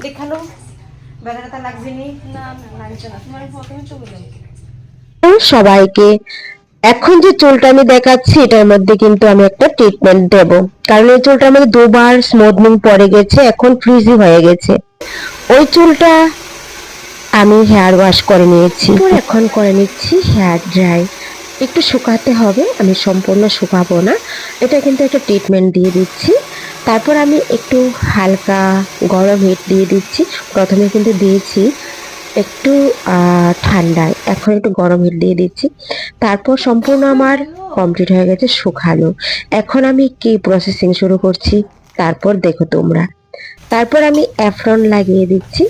দেখালো বেড়াটা লাগবে নি না লাগছে না তোমার প্রথমে চলে যাবে সবাইকে এখন যে চুলটা আমি দেখাচ্ছি এটার মধ্যে কিন্তু আমি একটা ট্রিটমেন্ট দেব, কারণ এই চুলটা আমাদের দুবার স্মুথনিং পড়ে গেছে, এখন ফ্রিজি হয়ে গেছে। ওই চুলটা আমি হেয়ার ওয়াশ করে নিয়েছি, এখন করে নিচ্ছি হেয়ার ড্রাই। একটু শুকাতে হবে, আমি সম্পূর্ণ শুকাবো না, এটা কিন্তু একটা ট্রিটমেন্ট দিয়ে দিচ্ছি। তারপর আমি একটু হালকা গরম হিট দিয়ে দিচ্ছি, প্রথমে কিন্তু দিয়েছি একটু ঠান্ডায়, এখন একটু গরম হিট দিয়ে দিচ্ছি। তারপর সম্পূর্ণ আমার কমপ্লিট হয়ে গেছে শুকানো। এখন আমি কি প্রসেসিং শুরু করছি তারপর দেখো তোমরা। তারপর আমি অ্যাফ্রন লাগিয়ে দিচ্ছি,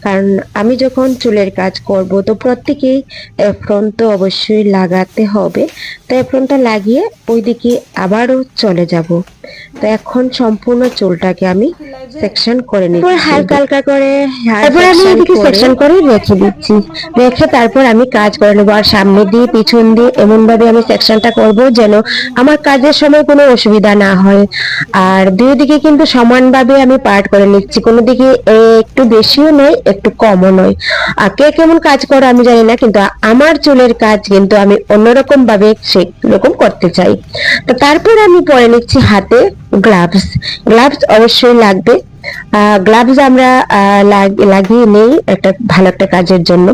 কারণ আমি যখন চুলের কাজ করব তো প্রত্যেকেই অ্যাফ্রন তো অবশ্যই লাগাতে হবে। তো অ্যাফ্রনটা লাগিয়ে ওইদিকে আবারও চলে যাব। তো এখন সম্পূর্ণ চুলটাকে আমি সেকশন করে নিচ্ছি, হালকা হালকা করে তারপর আমি এদিকে সেকশন করে রেখে দিচ্ছি। রেখে তারপর আমি কাজ করে নেবো, আর সামনে দিয়ে পিছন দিয়ে এমন ভাবে আমি সেকশনটা করব যেন আমার কাজের সময় কোনো অসুবিধা না হয়। আর দুই দিকে কিন্তু সমানভাবে আমি পার্ট করে নিচ্ছি, কোনো দিকে একটু বেশিও নয় একটু কমও নয়। আর কে কেমন কাজ করে আমি জানি না, কিন্তু আমার চুলের কাজ কিন্তু আমি অন্যরকম ভাবে সেরকম করতে চাই। তো তারপর আমি পরে নিচ্ছি হাতে গ্লাভস। গ্লাভস অবশ্যই লাগবে, গ্লাভস আমরা লাগিয়ে নেই একটা ভালো একটা কাজের জন্য।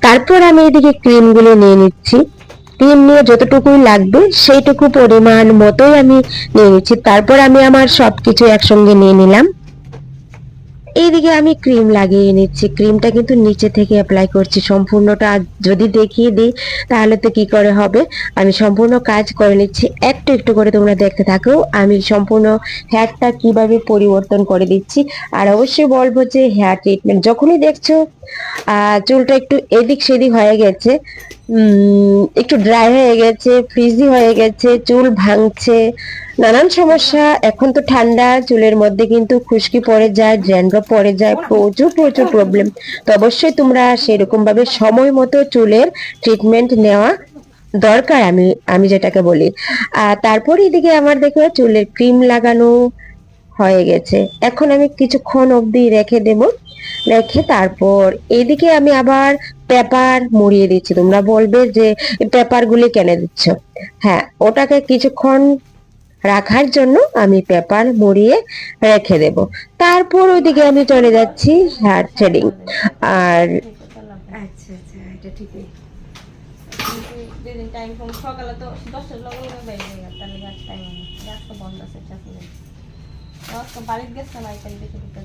তারপর আমি এদিকে ক্রিম গুলো নিয়ে নিচ্ছি, ক্রিম নিয়ে যতটুকুই লাগবে সেইটুকু পরিমাণ মতোই আমি নিয়ে নিচ্ছি। তারপর আমি আমার সবকিছু একসঙ্গে নিয়ে নিলাম। এইদিকে আমি ক্রিম লাগিয়ে নিচ্ছি, ক্রিমটা কিন্তু নিচে থেকে অ্যাপ্লাই করছি সম্পূর্ণটা। যদি দেখিয়ে দিই তাহলে তো কি করে হবে, আমি সম্পূর্ণ কাজ করে নিচ্ছি, একটু একটু করে তোমরা দেখতে থাকো আমি সম্পূর্ণ হেয়ারটা কিভাবে পরিবর্তন করে দিচ্ছি। আর অবশ্যই বলবো যে হেয়ার ট্রিটমেন্ট যখনই দেখছো চুলটা একটু এদিক সেদিক হয়ে গেছে, একটু ড্রাই হয়ে গেছে, ফ্রিজি হয়ে গেছে, চুল ভাঙছে, নানান সমস্যা, এখন তো ঠান্ডা, চুলের মধ্যে কিন্তু খুশকি পড়ে যায়, ড্যান্ড্রফ পড়ে যায়, প্রচুর প্রচুর প্রবলেম। তো অবশ্যই তোমরা সেরকম ভাবে সময় মতো চুলের ট্রিটমেন্ট নেওয়া দরকার, আমি আমি যেটাকে বলি। আর তারপর এদিকে আমার দেখো চুলের ক্রিম লাগানো হয়ে গেছে, এখন আমি কিছুক্ষণ অবধি রেখে দেব। রেখে তারপর এদিকে আমি আবার পেপার মুড়িয়ে দিচ্ছি। তোমরা বলবে যে পেপার গুলি কেন দিচ্ছ, হ্যাঁ ওটাকে কিছুক্ষণ রাখার জন্য আমি পেপার মুড়িয়ে রেখে দেব। তারপর ওইদিকে আমি চলে যাচ্ছি হেয়ার থ্রেডিং। আর আচ্ছা আচ্ছা এটা ঠিকই যেদিন টাইম কম সকালে তো 10টার লগে বেরিয়ে গেল তাহলে গাছ টাইম গাছ তো বন্ধ আছে চাকরি গাছ তো বাড়িতে গেছে না তাই দেখে দিতে